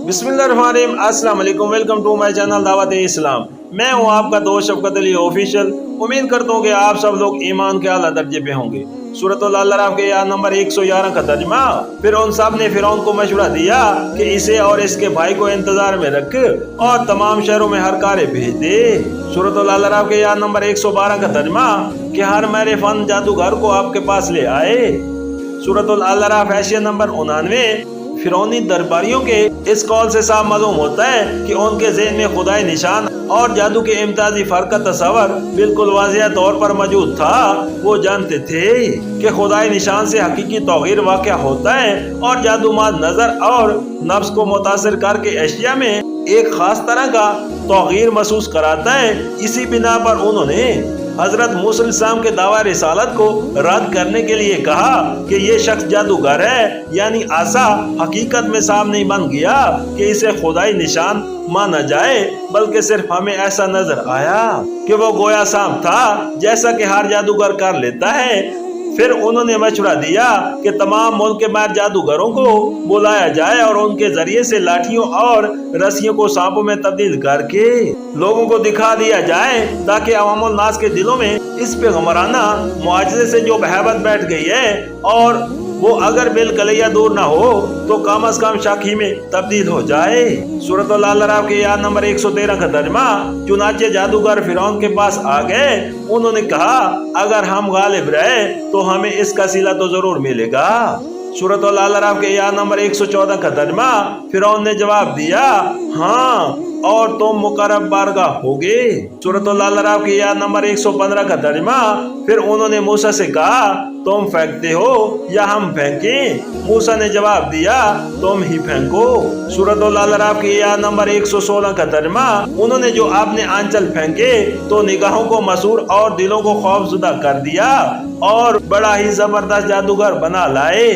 बिस्मिल्लाहिर्रहमानिर्रहीम, अस्सलाम वालेकुम, वेलकम टू माय चैनल दावत इस्लाम। मैं हूं आपका दोस्त शफकत अली ऑफिशियल। उम्मीद करता हूं कि आप सब लोग ईमान के आला दर्जे पे होंगे। सूरतुल अल-अराफ के आयत नंबर 111 का तर्जुमा। फिर उन सब ने फिरौन को मशवरा दिया कि इसे और इसके भाई को इंतजार में रख और तमाम शहरों में हर कार्य भेज दे। सूरतुल अल-अराफ के आयत नंबर 112 का तर्जुमा कि हर मेरे फन जादूगर को आपके पास ले आए। सूरतुल अल-अराफ हैसियत नंबर 99। फिरौनी दरबारियों के इस कौल से साफ मालूम होता है कि उनके ज़हन में खुदाई निशान और जादू के इम्तियाजी फर्क का तस्वर बिल्कुल वाज़ेह तौर पर मौजूद था। वो जानते थे कि खुदाई निशान से हकीकी तौहीर वाक़या होता है और जादूमाद नजर और नफ्स को मुतासिर करके अशिया में एक खास तरह का तौहीर महसूस कराता है। इसी बिना पर उन्होंने हजरत मूसा अलैहिस्सलाम के दावा रिसालत को रद्द करने के लिए कहा कि ये शख्स जादूगर है, यानी आसा हकीकत में साफ नहीं बन गया कि इसे खुदाई निशान माना जाए, बल्कि सिर्फ हमें ऐसा नजर आया कि वो गोया सांप था जैसा कि हर जादूगर कर लेता है। फिर उन्होंने मशवरा दिया कि तमाम मुल्क के बाहर जादूगरों को बुलाया जाए और उनके जरिए से लाठियों और रस्सियों को सांपों में तब्दील करके लोगों को दिखा दिया जाए, ताकि अवामुल नास के दिलों में इस पैगम्बराना मुआजिज़े से जो बहबत बैठ गई है और वो अगर बिलकलैया दूर ना हो तो कम अज कम शाखी में तब्दील हो जाए। सूरतुल अल-अराफ के आयत नंबर 113 का तर्जुमा। चुनाचे जादूगर फिरौन के पास आ गए। उन्होंने कहा, अगर हम गालिब रहे तो हमें इसका सिला तो जरूर मिलेगा। सूरतुल अल-अराफ के आयत नंबर 114 का तर्जुमा। फिरौन ने जवाब दिया, हाँ, और तुम मुकर्रब बारगाह होगे। सूरतुल अल-अराफ की आयत नंबर 115 का तर्जुमा। फिर उन्होंने मूसा से कहा, तुम फेंकते हो या हम फेंकें? मूसा ने जवाब दिया, तुम ही फेंको। सूरतुल अल-अराफ की आयत नंबर 116 का तर्जुमा। उन्होंने जो अपने आंचल फेंके तो निगाहों को मसूर और दिलों को खौफजुदा कर दिया और बड़ा ही जबरदस्त जादूगर बना लाए।